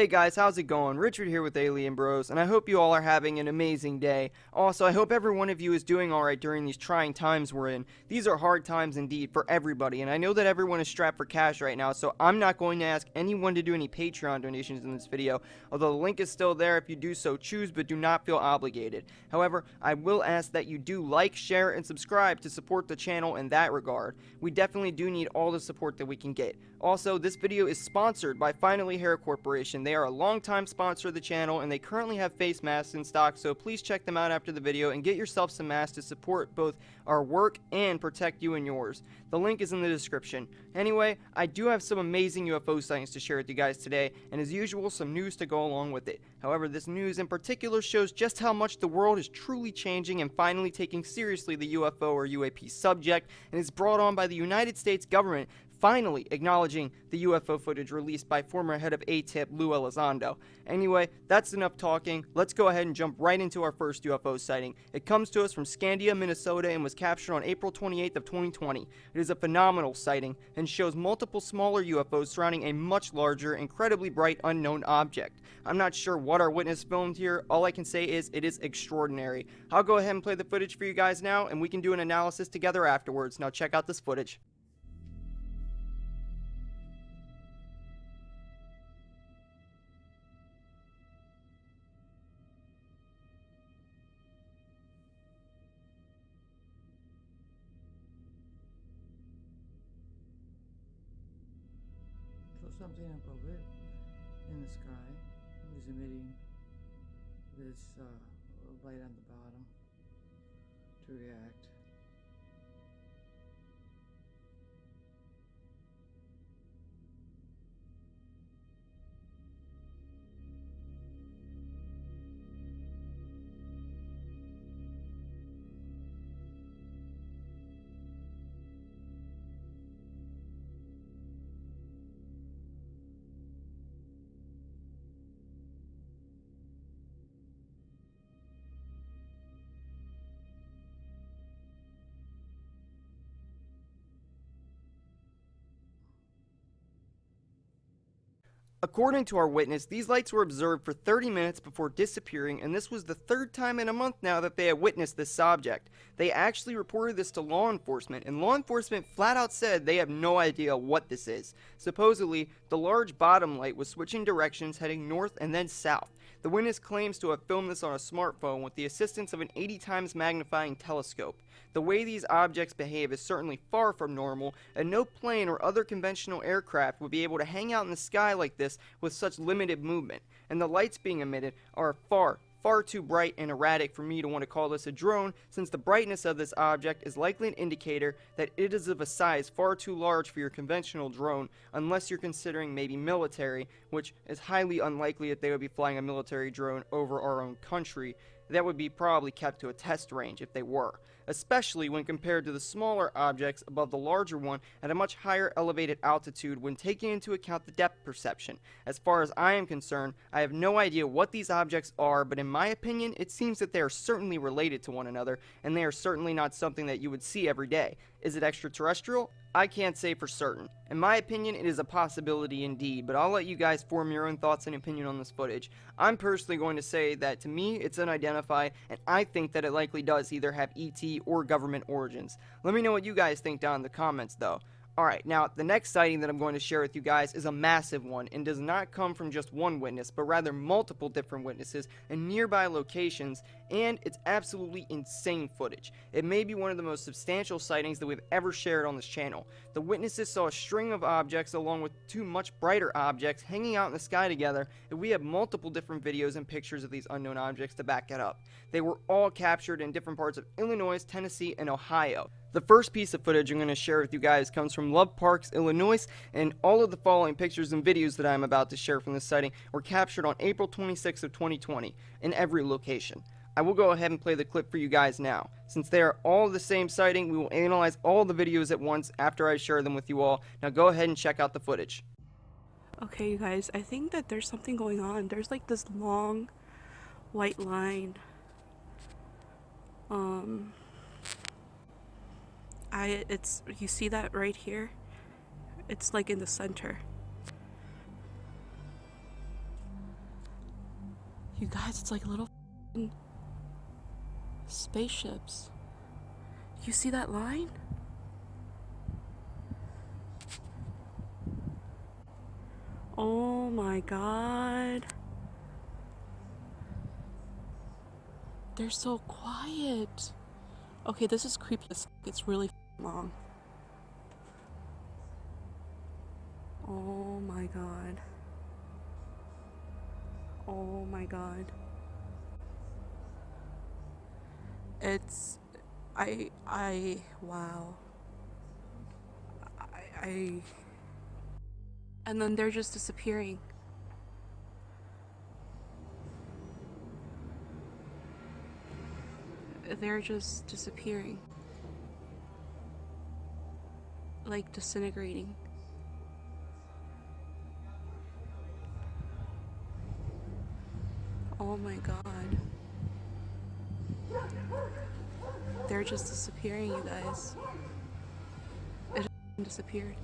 Hey guys, how's it going? Richard here with Alien Bros, and I hope you all are having an amazing day. Also, I hope every one of you is doing alright during these trying times we're in. These are hard times indeed for everybody, and I know that everyone is strapped for cash right now, so I'm not going to ask anyone to do any Patreon donations in this video, although the link is still there if you do so choose, but do not feel obligated. However, I will ask that you do like, share, and subscribe to support the channel in that regard. We definitely do need all the support that we can get. Also, this video is sponsored by Finally Hair Corporation. They are a longtime sponsor of the channel, and they currently have face masks in stock, so please check them out after the video and get yourself some masks to support both our work and protect you and yours. The link is in the description. Anyway, I do have some amazing UFO sightings to share with you guys today, and as usual, some news to go along with it. However, this news in particular shows just how much the world is truly changing and finally taking seriously the UFO or UAP subject, and is brought on by the United States government finally acknowledging the UFO footage released by former head of ATIP Lou Elizondo. Anyway, that's enough talking. Let's go ahead and jump right into our first UFO sighting. It comes to us from Scandia, Minnesota, and was captured on April 28th of 2020. It is a phenomenal sighting and shows multiple smaller UFOs surrounding a much larger, incredibly bright unknown object. I'm not sure what our witness filmed here. All I can say is it is extraordinary. I'll go ahead and play the footage for you guys now, and we can do an analysis together afterwards. Now check out this footage. So something above it in the sky is emitting this light on the bottom to react. According to our witness, these lights were observed for 30 minutes before disappearing, and this was the third time in a month now that they had witnessed this object. They actually reported this to law enforcement, and law enforcement flat out said they have no idea what this is. Supposedly, the large bottom light was switching directions, heading north and then south. The witness claims to have filmed this on a smartphone with the assistance of an 80 times magnifying telescope. The way these objects behave is certainly far from normal, and no plane or other conventional aircraft would be able to hang out in the sky like this with such limited movement, and the lights being emitted are far too bright and erratic for me to want to call this a drone, since the brightness of this object is likely an indicator that it is of a size far too large for your conventional drone, unless you're considering maybe military, which is highly unlikely that they would be flying a military drone over our own country. That would be probably kept to a test range if they were, especially when compared to the smaller objects above the larger one at a much higher elevated altitude when taking into account the depth perception. As far as I am concerned, I have no idea what these objects are, but in my opinion, it seems that they are certainly related to one another, and they are certainly not something that you would see every day. Is it extraterrestrial? I can't say for certain. In my opinion, it is a possibility indeed, but I'll let you guys form your own thoughts and opinion on this footage. I'm personally going to say that to me, it's unidentified, and I think that it likely does either have ET or government origins. Let me know what you guys think down in the comments though. Alright, now the next sighting that I'm going to share with you guys is a massive one and does not come from just one witness, but rather multiple different witnesses in nearby locations, and it's absolutely insane footage. It may be one of the most substantial sightings that we've ever shared on this channel. The witnesses saw a string of objects along with two much brighter objects hanging out in the sky together, and we have multiple different videos and pictures of these unknown objects to back it up. They were all captured in different parts of Illinois, Tennessee, and Ohio. The first piece of footage I'm going to share with you guys comes from Love Parks, Illinois, and all of the following pictures and videos that I'm about to share from this sighting were captured on April 26th of 2020 in every location. I will go ahead and play the clip for you guys now. Since they are all the same sighting, we will analyze all the videos at once after I share them with you all. Now go ahead and check out the footage. Okay, you guys, I think that there's something going on. There's like this long white line. You see that right here? It's like in the center. You guys, it's like little spaceships. You see that line? Oh my god. They're so quiet. Okay, this is creepy as f***. It's really long. Oh my god. Oh my god. It's... wow. And then they're just disappearing. They're just disappearing. Like disintegrating. Oh my god. They're just disappearing, you guys. It just disappeared.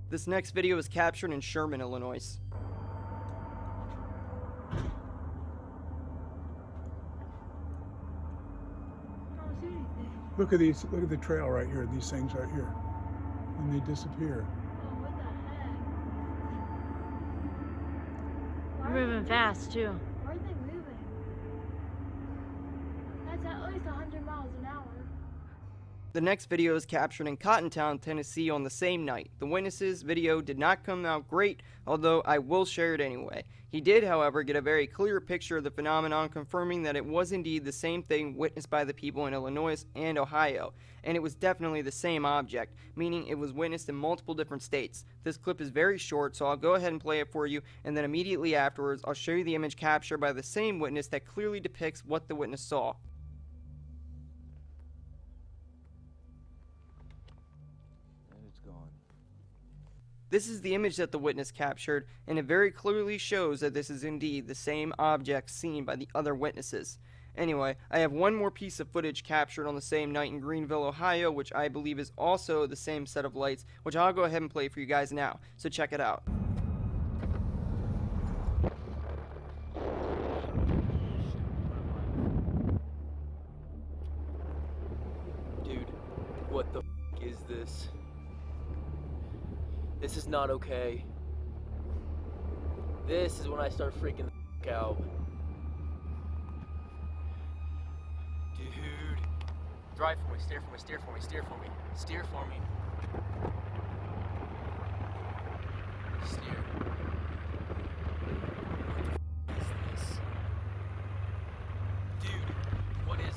This next video was captured in Sherman, Illinois. Look at these, look at the trail right here, these things right here. And they disappear. What the heck? They're moving fast too. Where are they moving? That's at least 100 miles an hour. The next video is captured in Cottontown, Tennessee on the same night. The witness's video did not come out great, although I will share it anyway. He did, however, get a very clear picture of the phenomenon, confirming that it was indeed the same thing witnessed by the people in Illinois and Ohio, and it was definitely the same object, meaning it was witnessed in multiple different states. This clip is very short, so I'll go ahead and play it for you, and then immediately afterwards I'll show you the image captured by the same witness that clearly depicts what the witness saw. This is the image that the witness captured, and it very clearly shows that this is indeed the same object seen by the other witnesses. Anyway, I have one more piece of footage captured on the same night in Greenville, Ohio, which I believe is also the same set of lights, which I'll go ahead and play for you guys now, so check it out. Dude, what the f*** is this? This is not okay. This is when I start freaking the f*** out. Dude. Drive for me, steer for me, steer for me, steer for me. Steer for me. Steer. What the f*** is this? Dude, what is this?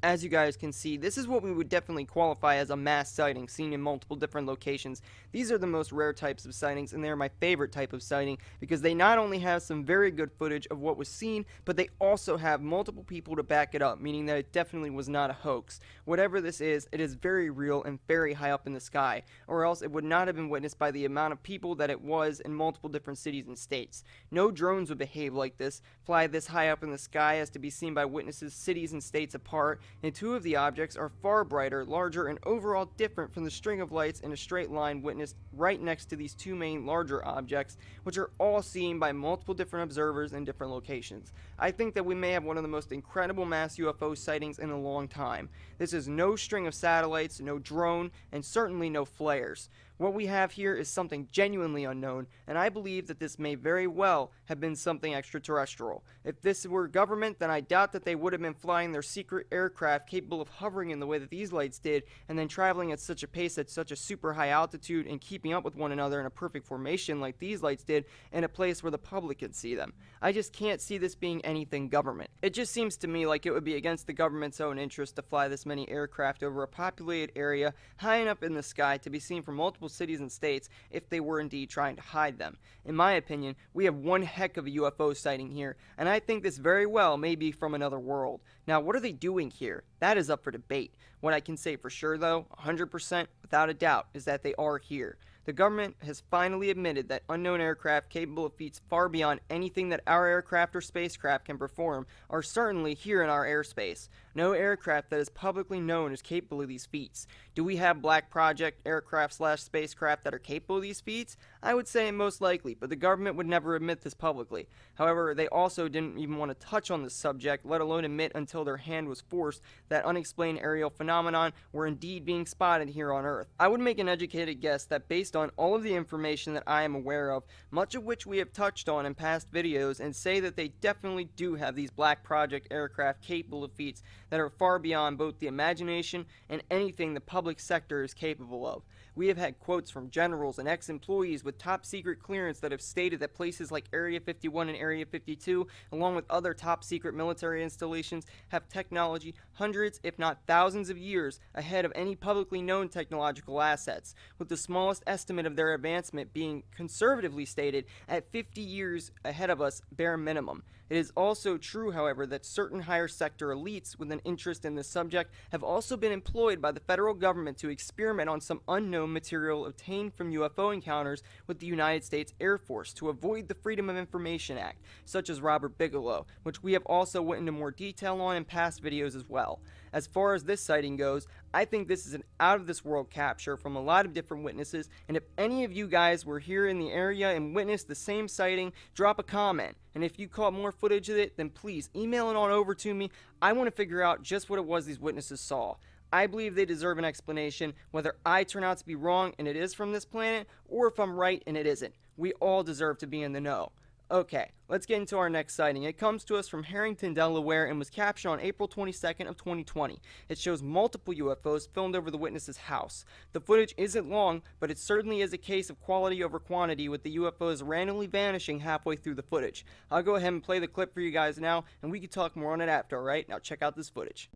As you guys can see, this is what we would definitely qualify as a mass sighting seen in multiple different locations. These are the most rare types of sightings, and they're my favorite type of sighting because they not only have some very good footage of what was seen, but they also have multiple people to back it up, meaning that it definitely was not a hoax. Whatever this is, it is very real and very high up in the sky, or else it would not have been witnessed by the amount of people that it was in multiple different cities and states. No drones would behave like this, fly this high up in the sky as to be seen by witnesses cities and states apart, and two of the objects are far brighter, larger, and overall different from the string of lights in a straight line witnessed right next to these two main larger objects, which are all seen by multiple different observers in different locations. I think that we may have one of the most incredible mass UFO sightings in a long time. This is no string of satellites, no drone, and certainly no flares. What we have here is something genuinely unknown, and I believe that this may very well have been something extraterrestrial. If this were government, then I doubt that they would have been flying their secret aircraft capable of hovering in the way that these lights did, and then traveling at such a pace at such a super high altitude and keeping up with one another in a perfect formation like these lights did in a place where the public could see them. I just can't see this being anything government. It just seems to me like it would be against the government's own interest to fly this many aircraft over a populated area high enough in the sky to be seen from multiple cities and states if they were indeed trying to hide them. In my opinion, we have one heck of a UFO sighting here, and I think this very well may be from another world. Now, what are they doing here? That is up for debate. What I can say for sure, though, 100% without a doubt, is that they are here. The government has finally admitted that unknown aircraft capable of feats far beyond anything that our aircraft or spacecraft can perform are certainly here in our airspace. No aircraft that is publicly known is capable of these feats. Do we have Black Project aircraft slash spacecraft that are capable of these feats? I would say most likely, but the government would never admit this publicly. However, they also didn't even want to touch on the subject, let alone admit until their hand was forced that unexplained aerial phenomenon were indeed being spotted here on Earth. I would make an educated guess that based on all of the information that I am aware of, much of which we have touched on in past videos, and say that they definitely do have these Black Project aircraft capable of feats that are far beyond both the imagination and anything the public sector is capable of. We have had quotes from generals and ex-employees with top secret clearance that have stated that places like Area 51 and Area 52, along with other top secret military installations, have technology hundreds, if not thousands of years ahead of any publicly known technological assets, with the smallest estimate of their advancement being conservatively stated at 50 years ahead of us bare minimum. It is also true, however, that certain higher sector elites with an interest in this subject have also been employed by the federal government to experiment on some unknown material obtained from UFO encounters with the United States Air Force to avoid the Freedom of Information Act, such as Robert Bigelow, which we have also went into more detail on in past videos as well. As far as this sighting goes, I think this is an out-of-this-world capture from a lot of different witnesses, and if any of you guys were here in the area and witnessed the same sighting, drop a comment. And if you caught more footage of it, then please email it on over to me. I want to figure out just what it was these witnesses saw. I believe they deserve an explanation, whether I turn out to be wrong and it is from this planet, or if I'm right and it isn't. We all deserve to be in the know. Okay, let's get into our next sighting. It comes to us from Harrington, Delaware, and was captured on April 22nd of 2020. It shows multiple UFOs filmed over the witness's house. The footage isn't long, but it certainly is a case of quality over quantity, with the UFOs randomly vanishing halfway through the footage. I'll go ahead and play the clip for you guys now, and we can talk more on it after, alright? Now check out this footage.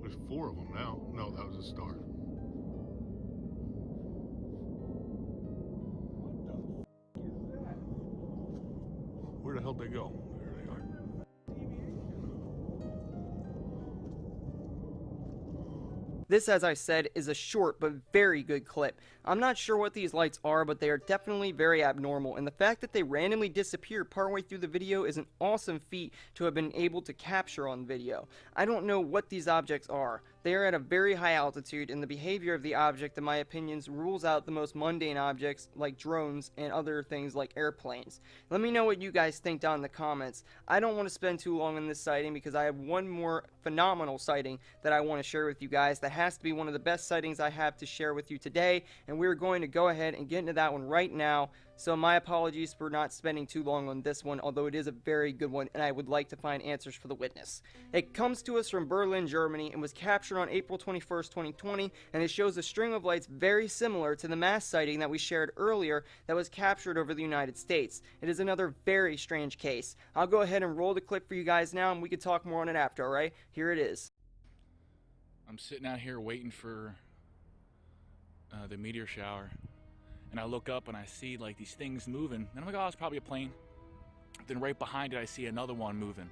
There's 4 of them now. No, that was a star. Where the hell did they go? There they are. This, as I said, is a short but very good clip. I'm not sure what these lights are, but they are definitely very abnormal, and the fact that they randomly disappear partway through the video is an awesome feat to have been able to capture on video. I don't know what these objects are. They are at a very high altitude, and the behavior of the object, in my opinions, rules out the most mundane objects like drones and other things like airplanes. Let me know what you guys think down in the comments. I don't want to spend too long on this sighting because I have one more phenomenal sighting that I want to share with you guys that has to be one of the best sightings I have to share with you today, and we're going to go ahead and get into that one right now. So my apologies for not spending too long on this one, although it is a very good one and I would like to find answers for the witness. It comes to us from Berlin, Germany, and was captured on April 21st, 2020, and it shows a string of lights very similar to the mass sighting that we shared earlier that was captured over the United States. It is another very strange case. I'll go ahead and roll the clip for you guys now, and we can talk more on it after, alright? Here it is. I'm sitting out here waiting for the meteor shower, and I look up and I see like these things moving, and I'm like, oh, it's probably a plane. Then right behind it I see another one moving,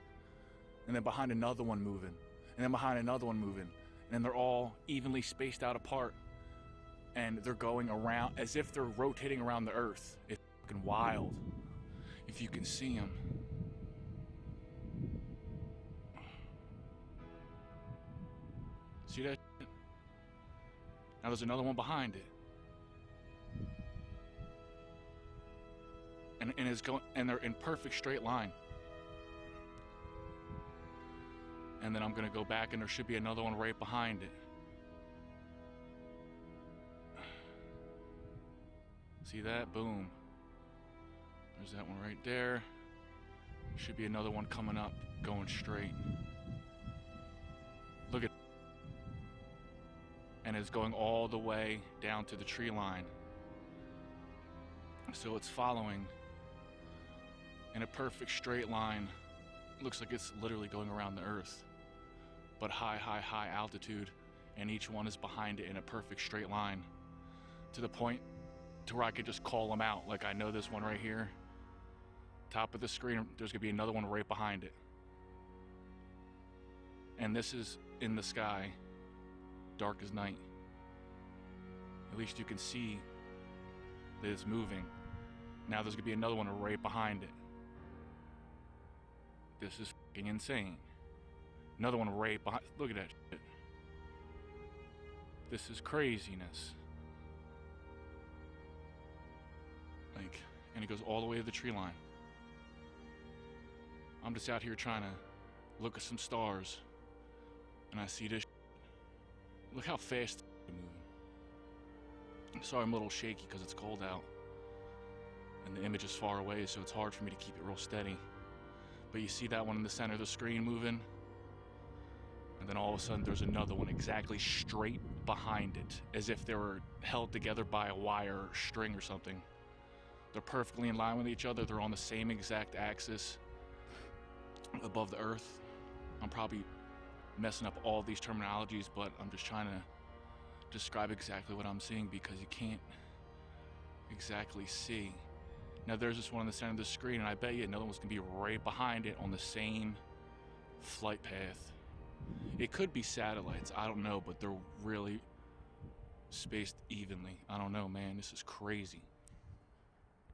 and then behind another one moving, and then behind another one moving, and then they're all evenly spaced out apart, and they're going around as if they're rotating around the earth. It's fucking wild if you can see them. See that shit? Now there's another one behind it. And it's going, and they're in perfect straight line. And then I'm gonna go back and there should be another one right behind it. See that? Boom. There's that one right there. Should be another one coming up, going straight. Look at, and it's going all the way down to the tree line. So it's following in a perfect straight line. Looks like it's literally going around the earth, but high, high, high altitude, and each one is behind it in a perfect straight line, to the point to where I could just call them out. Like, I know this one right here, top of the screen, there's gonna be another one right behind it. And this is in the sky, dark as night. At least you can see that it's moving. Now there's gonna be another one right behind it. This is fucking insane. Another one right behind. Look at that shit. This is craziness. Like, and it goes all the way to the tree line. I'm just out here trying to look at some stars, and I see this shit. Look how fast it's moving. Sorry I'm a little shaky because it's cold out, and the image is far away, so it's hard for me to keep it real steady. But you see that one in the center of the screen moving, and then all of a sudden there's another one exactly straight behind it, as if they were held together by a wire or string or something. They're perfectly in line with each other. They're on the same exact axis above the earth. I'm probably messing up all these terminologies, but I'm just trying to describe exactly what I'm seeing because you can't exactly see. Now there's this one in the center of the screen, and I bet you another one's gonna be right behind it on the same flight path. It could be satellites, I don't know, but they're really spaced evenly. I don't know, man, this is crazy.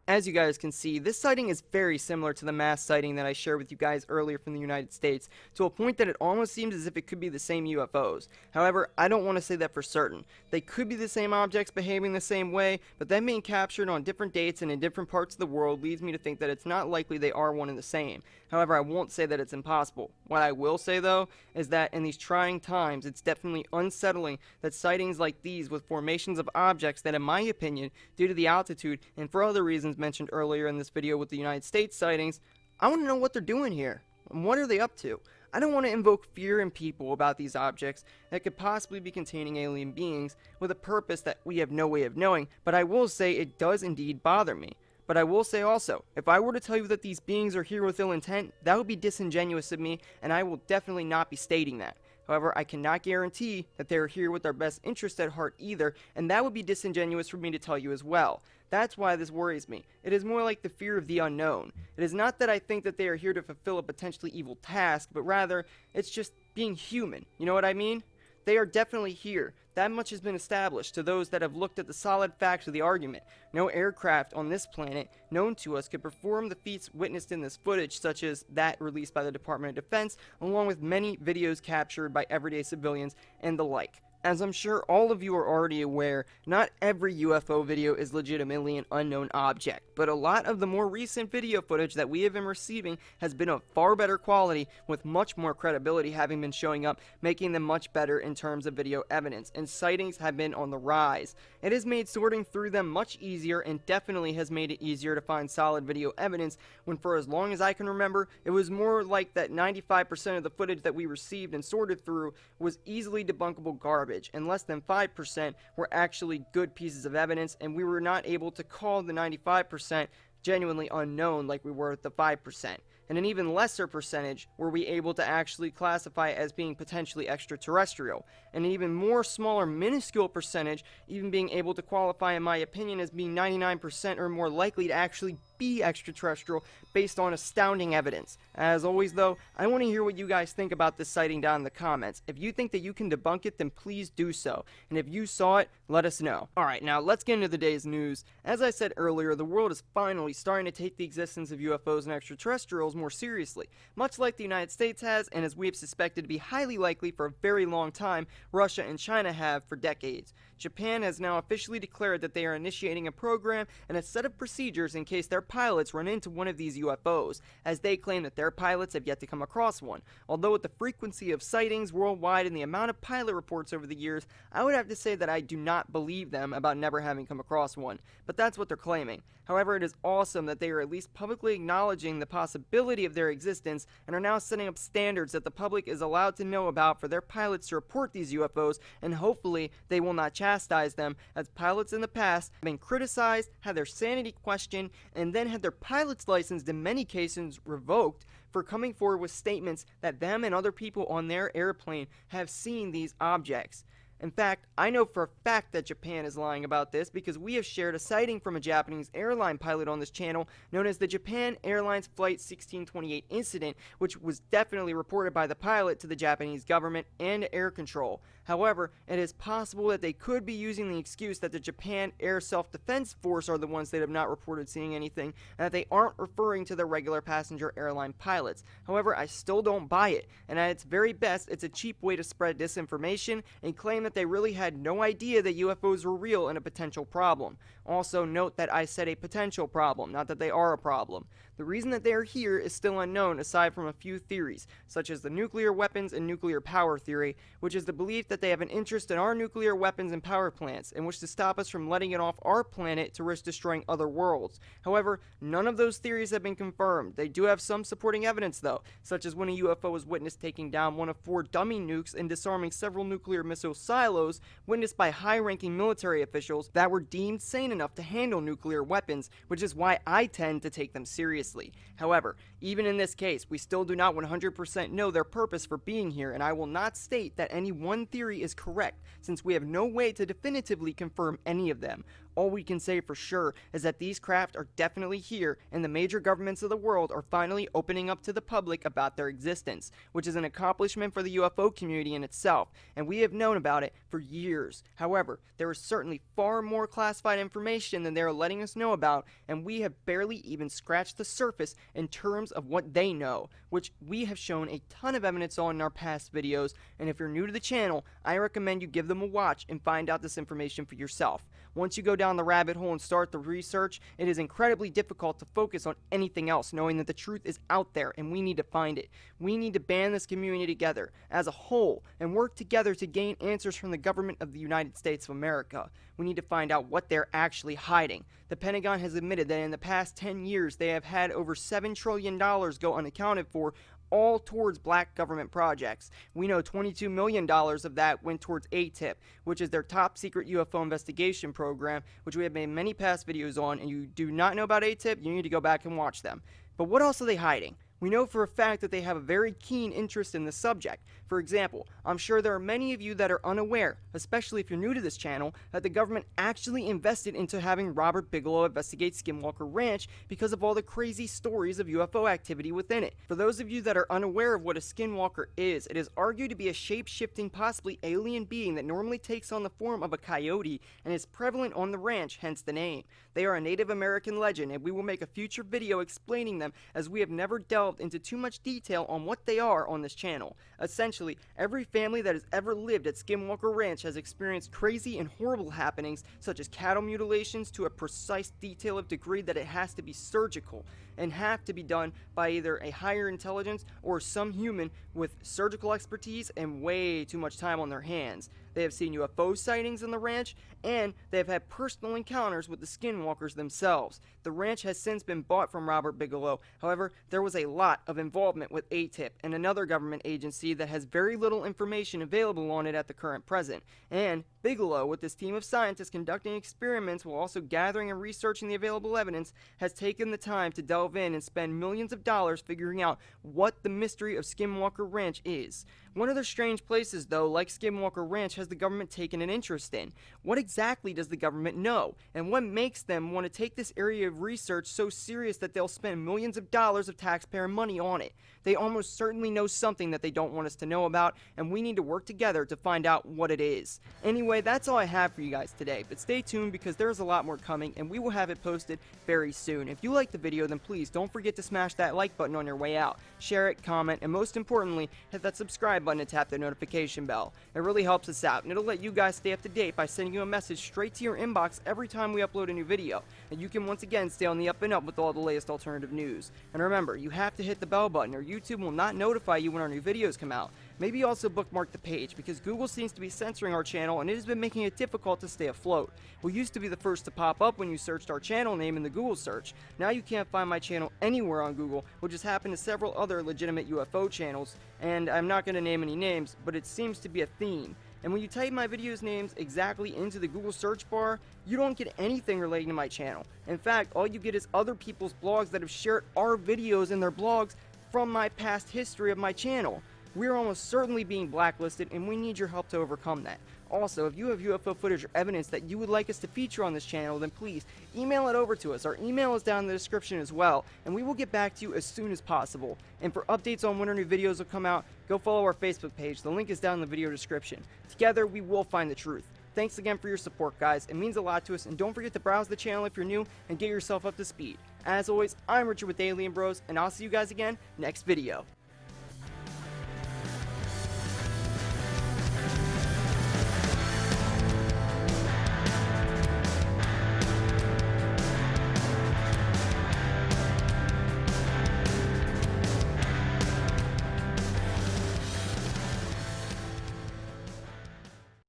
As you guys can see, this sighting is very similar to the mass sighting that I shared with you guys earlier from the United States, to a point that it almost seems as if it could be the same UFOs. However, I don't want to say that for certain. They could be the same objects behaving the same way, but them being captured on different dates and in different parts of the world leads me to think that it's not likely they are one and the same. However, I won't say that it's impossible. What I will say though, is that in these trying times, it's definitely unsettling that sightings like these with formations of objects that, in my opinion, due to the altitude and for other reasons mentioned earlier in this video with the United States sightings, I want to know what they're doing here, and what are they up to? I don't want to invoke fear in people about these objects that could possibly be containing alien beings with a purpose that we have no way of knowing, but I will say it does indeed bother me. But I will say also, if I were to tell you that these beings are here with ill intent, that would be disingenuous of me, and I will definitely not be stating that. However, I cannot guarantee that they are here with our best interest at heart either, and that would be disingenuous for me to tell you as well. That's why this worries me. It is more like the fear of the unknown. It is not that I think that they are here to fulfill a potentially evil task, but rather, it's just being human. You know what I mean? They are definitely here. That much has been established to those that have looked at the solid facts of the argument. No aircraft on this planet known to us could perform the feats witnessed in this footage, such as that released by the Department of Defense, along with many videos captured by everyday civilians and the like. As I'm sure all of you are already aware, not every UFO video is legitimately an unknown object, but a lot of the more recent video footage that we have been receiving has been of far better quality, with much more credibility having been showing up, making them much better in terms of video evidence, and sightings have been on the rise. It has made sorting through them much easier, and definitely has made it easier to find solid video evidence, when for as long as I can remember, it was more like that 95% of the footage that we received and sorted through was easily debunkable garbage, and less than 5% were actually good pieces of evidence, and we were not able to call the 95% genuinely unknown like we were at the 5%. And an even lesser percentage were we able to actually classify as being potentially extraterrestrial, and an even more smaller minuscule percentage even being able to qualify, in my opinion, as being 99% or more likely to actually be extraterrestrial based on astounding evidence. As always though, I want to hear what you guys think about this sighting down in the comments. If you think that you can debunk it, then please do so, and if you saw it, let us know. Alright, now let's get into the day's news. As I said earlier, the world is finally starting to take the existence of UFOs and extraterrestrials more seriously, much like the United States has, and as we have suspected to be highly likely for a very long time, Russia and China have for decades. Japan has now officially declared that they are initiating a program and a set of procedures in case their pilots run into one of these UFOs, as they claim that their pilots have yet to come across one. Although with the frequency of sightings worldwide and the amount of pilot reports over the years, I would have to say that I do not believe them about never having come across one, but that's what they're claiming. However, it is awesome that they are at least publicly acknowledging the possibility of their existence and are now setting up standards that the public is allowed to know about for their pilots to report these UFOs, and hopefully they will not chastise them, as pilots in the past have been criticized, had their sanity questioned, and then had their pilot's license in many cases revoked for coming forward with statements that them and other people on their airplane have seen these objects. In fact, I know for a fact that Japan is lying about this because we have shared a sighting from a Japanese airline pilot on this channel known as the Japan Airlines Flight 1628 incident, which was definitely reported by the pilot to the Japanese government and air control. However, it is possible that they could be using the excuse that the Japan Air Self-Defense Force are the ones that have not reported seeing anything, and that they aren't referring to the regular passenger airline pilots. However, I still don't buy it, and at its very best, it's a cheap way to spread disinformation and claim that they really had no idea that UFOs were real and a potential problem. Also, note that I said a potential problem, not that they are a problem. The reason that they are here is still unknown aside from a few theories, such as the nuclear weapons and nuclear power theory, which is the belief that they have an interest in our nuclear weapons and power plants and wish to stop us from letting it off our planet to risk destroying other worlds. However, none of those theories have been confirmed. They do have some supporting evidence though, such as when a UFO was witnessed taking down one of 4 dummy nukes and disarming several nuclear missile silos, witnessed by high-ranking military officials that were deemed sane enough to handle nuclear weapons, which is why I tend to take them seriously. However, even in this case, we still do not 100% know their purpose for being here, and I will not state that any one theory is correct, since we have no way to definitively confirm any of them. All we can say for sure is that these craft are definitely here, and the major governments of the world are finally opening up to the public about their existence, which is an accomplishment for the UFO community in itself, and we have known about it for years. However, there is certainly far more classified information than they are letting us know about, and we have barely even scratched the surface in terms of what they know, which we have shown a ton of evidence on in our past videos, and if you're new to the channel, I recommend you give them a watch and find out this information for yourself. Once you go down the rabbit hole and start the research, it is incredibly difficult to focus on anything else, knowing that the truth is out there and we need to find it. We need to band this community together as a whole and work together to gain answers from the government of the United States of America. We need to find out what they're actually hiding. The Pentagon has admitted that in the past 10 years they have had over $7 trillion go unaccounted for, all towards black government projects. We know $22 million of that went towards ATIP, which is their top secret UFO investigation program, which we have made many past videos on, and you do not know about ATIP, you need to go back and watch them. But what else are they hiding? We know for a fact that they have a very keen interest in the subject. For example, I'm sure there are many of you that are unaware, especially if you're new to this channel, that the government actually invested into having Robert Bigelow investigate Skinwalker Ranch because of all the crazy stories of UFO activity within it. For those of you that are unaware of what a Skinwalker is, it is argued to be a shape-shifting, possibly alien being that normally takes on the form of a coyote and is prevalent on the ranch, hence the name. They are a Native American legend, and we will make a future video explaining them, as we have never delved into too much detail on what they are on this channel. Essentially, every family that has ever lived at Skinwalker Ranch has experienced crazy and horrible happenings, such as cattle mutilations to a precise detail of degree that it has to be surgical, and have to be done by either a higher intelligence or some human with surgical expertise and way too much time on their hands. They have seen UFO sightings on the ranch, and they have had personal encounters with the Skinwalkers themselves. The ranch has since been bought from Robert Bigelow. However, there was a lot of involvement with ATIP and another government agency that has very little information available on it at the current present. And Bigelow, with his team of scientists conducting experiments while also gathering and researching the available evidence, has taken the time to delve in and spend millions of dollars figuring out what the mystery of Skinwalker Ranch is. One of the strange places, though, like Skinwalker Ranch, has the government taken an interest in. What exactly does the government know? And what makes them want to take this area of research so serious that they'll spend millions of dollars of taxpayer money on it? They almost certainly know something that they don't want us to know about, and we need to work together to find out what it is. Anyway, that's all I have for you guys today, but stay tuned because there's a lot more coming, and we will have it posted very soon. If you liked the video, then please don't forget to smash that like button on your way out, share it, comment, and most importantly, hit that subscribe button and tap the notification bell. It really helps us out, and it'll let you guys stay up to date by sending you a message straight to your inbox every time we upload a new video, and you can once again stay on the up and up with all the latest alternative news. And remember, you have to hit the bell button or YouTube will not notify you when our new videos come out. Maybe also bookmark the page, because Google seems to be censoring our channel and it has been making it difficult to stay afloat. We used to be the first to pop up when you searched our channel name in the Google search. Now you can't find my channel anywhere on Google, which has happened to several other legitimate UFO channels, and I'm not going to name any names, but it seems to be a theme. And when you type my videos names exactly into the Google search bar, you don't get anything relating to my channel. In fact, all you get is other people's blogs that have shared our videos in their blogs from my past history of my channel. We're almost certainly being blacklisted, and we need your help to overcome that. Also, if you have UFO footage or evidence that you would like us to feature on this channel, then please email it over to us. Our email is down in the description as well, and we will get back to you as soon as possible. And for updates on when our new videos will come out, go follow our Facebook page. The link is down in the video description. Together, we will find the truth. Thanks again for your support, guys. It means a lot to us, and don't forget to browse the channel if you're new and get yourself up to speed. As always, I'm Richard with Alien Bros, and I'll see you guys again next video.